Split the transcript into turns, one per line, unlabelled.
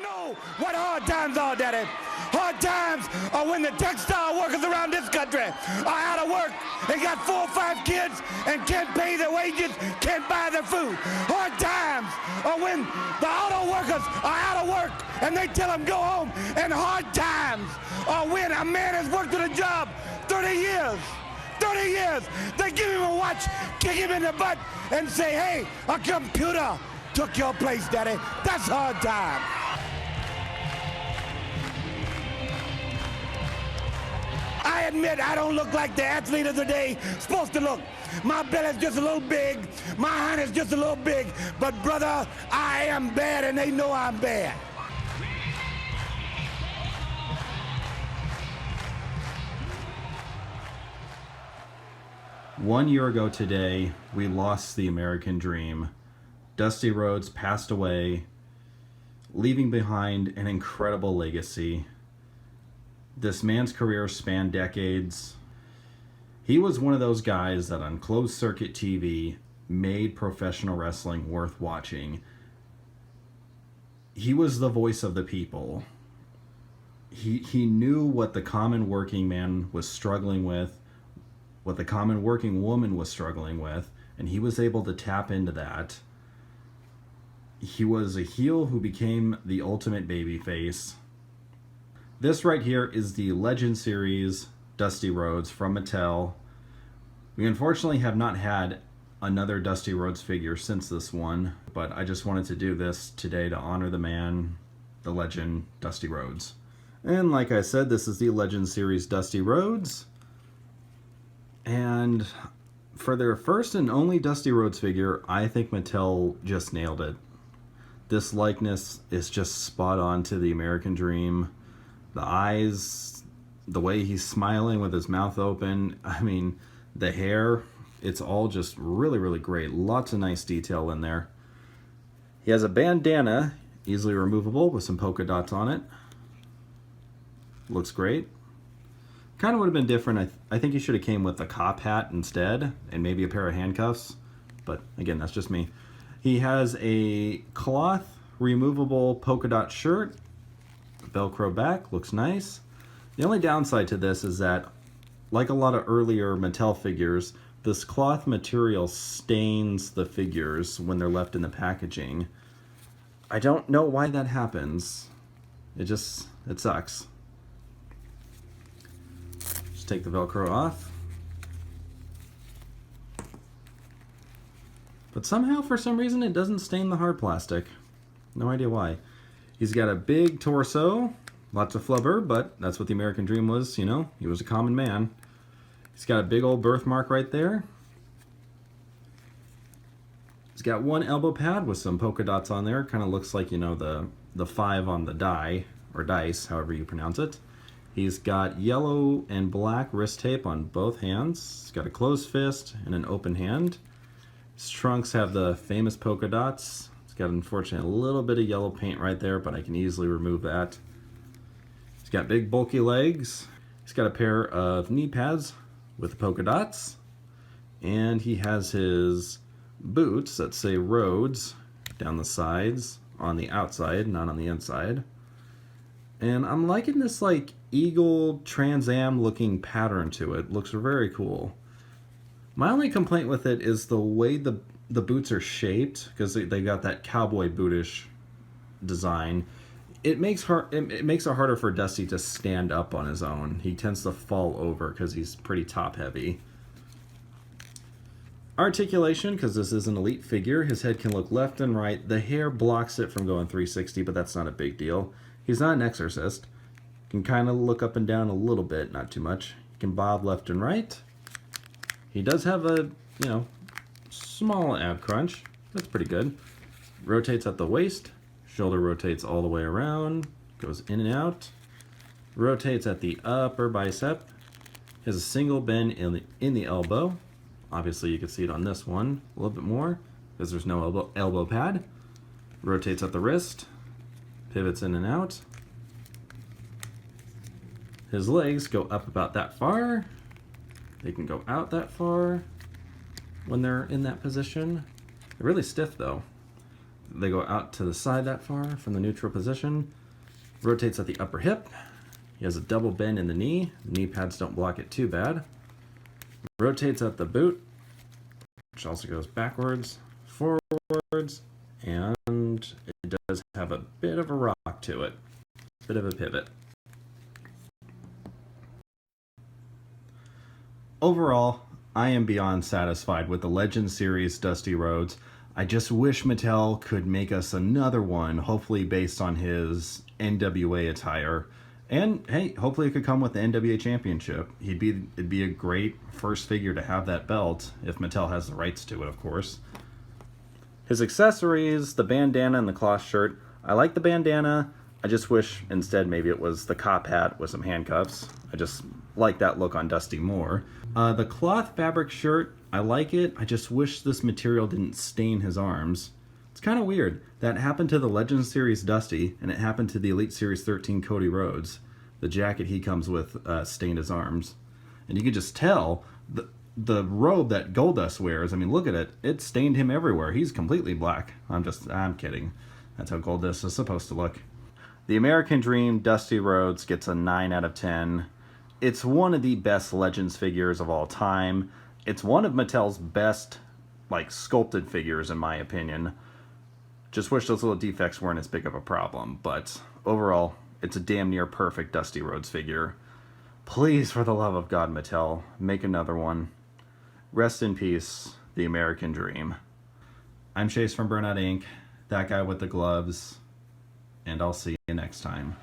know what hard times are, Daddy. Hard times are when the textile workers around this country are out of work and got 4 or 5 kids and can't pay their wages, can't buy their food. Hard times are when the auto workers are out of work and they tell them go home. And hard times are when a man has worked at a job 30 years. 30 years. They give him a watch, kick him in the butt, and say, hey, a computer took your place, Daddy. That's hard time. I admit I don't look like the athlete of the day supposed to look. My belly's just a little big, my hand is just a little big, but brother, I am bad and they know I'm bad.
One year ago today, we lost the American dream. Dusty Rhodes passed away, leaving behind an incredible legacy. This man's career spanned decades. He was one of those guys that on closed circuit TV made professional wrestling worth watching. He was the voice of the people. He knew what the common working man was struggling with, what the common working woman was struggling with, and he was able to tap into that. He was a heel who became the ultimate babyface. This right here is the Legend Series Dusty Rhodes from Mattel. We unfortunately have not had another Dusty Rhodes figure since this one, but I just wanted to do this today to honor the man, the legend, Dusty Rhodes. And like I said, this is the Legend Series Dusty Rhodes. And for their first and only Dusty Rhodes figure, I think Mattel just nailed it. This likeness is just spot on to the American dream. The eyes, the way he's smiling with his mouth open, I mean, the hair, it's all just really, really great. Lots of nice detail in there. He has a bandana, easily removable with some polka dots on it. Looks great. Kind of would have been different. I think he should have came with a cop hat instead and maybe a pair of handcuffs. But again, that's just me. He has a cloth removable polka dot shirt. Velcro back, looks nice. The only downside to this is that, like a lot of earlier Mattel figures, this cloth material stains the figures when they're left in the packaging. I don't know why that happens. It sucks. Just take the Velcro off. But somehow, for some reason, it doesn't stain the hard plastic. No idea why. He's got a big torso, lots of flubber, but that's what the American dream was, you know? He was a common man. He's got a big old birthmark right there. He's got one elbow pad with some polka dots on there. Kind of looks like, you know, the 5 on the die, or dice, however you pronounce it. He's got yellow and black wrist tape on both hands. He's got a closed fist and an open hand. His trunks have the famous polka dots. It's got, unfortunately, a little bit of yellow paint right there, but I can easily remove that. He's got big, bulky legs. He's got a pair of knee pads with the polka dots. And he has his boots that say Rhodes down the sides, on the outside, not on the inside. And I'm liking this, like, eagle Trans Am looking pattern to it. Looks very cool. My only complaint with it is the way the boots are shaped, because they got that cowboy bootish design. It makes it harder for Dusty to stand up on his own. He tends to fall over because he's pretty top heavy. Articulation, because this is an elite figure, his head can look left and right. The hair blocks it from going 360, but that's not a big deal. He's not an exorcist. Can kind of look up and down a little bit, not too much. He can bob left and right. He does have a, you know, small ab crunch. That's pretty good. Rotates at the waist. Shoulder rotates all the way around. Goes in and out. Rotates at the upper bicep. Has a single bend in the elbow. Obviously you can see it on this one a little bit more because there's no elbow pad. Rotates at the wrist. Pivots in and out. His legs go up about that far. They can go out that far when they're in that position. They're really stiff though. They go out to the side that far from the neutral position. Rotates at the upper hip. He has a double bend in the knee. The knee pads don't block it too bad. Rotates at the boot, which also goes backwards, forwards, and it does have a bit of a rock to it. Bit of a pivot. Overall, I am beyond satisfied with the Legend Series Dusty Rhodes. I just wish Mattel could make us another one, hopefully based on his NWA attire. And hey, hopefully it could come with the NWA Championship. It'd be a great first figure to have that belt, if Mattel has the rights to it, of course. His accessories, the bandana and the cloth shirt. I like the bandana. I just wish instead maybe it was the cop hat with some handcuffs. I just like that look on Dusty more. The cloth fabric shirt, I like it. I just wish this material didn't stain his arms. It's kind of weird. That happened to the Legend Series Dusty, and it happened to the Elite Series 13 Cody Rhodes. The jacket he comes with stained his arms. And you could just tell the robe that Goldust wears, I mean, look at it. It stained him everywhere. He's completely black. I'm kidding. That's how Goldust is supposed to look. The American Dream Dusty Rhodes gets a 9 out of 10. It's one of the best Legends figures of all time. It's one of Mattel's best, sculpted figures, in my opinion. Just wish those little defects weren't as big of a problem, but overall, it's a damn near perfect Dusty Rhodes figure. Please, for the love of God, Mattel, make another one. Rest in peace, the American Dream. I'm Chase from Burnout Inc., that guy with the gloves, and I'll see you next time.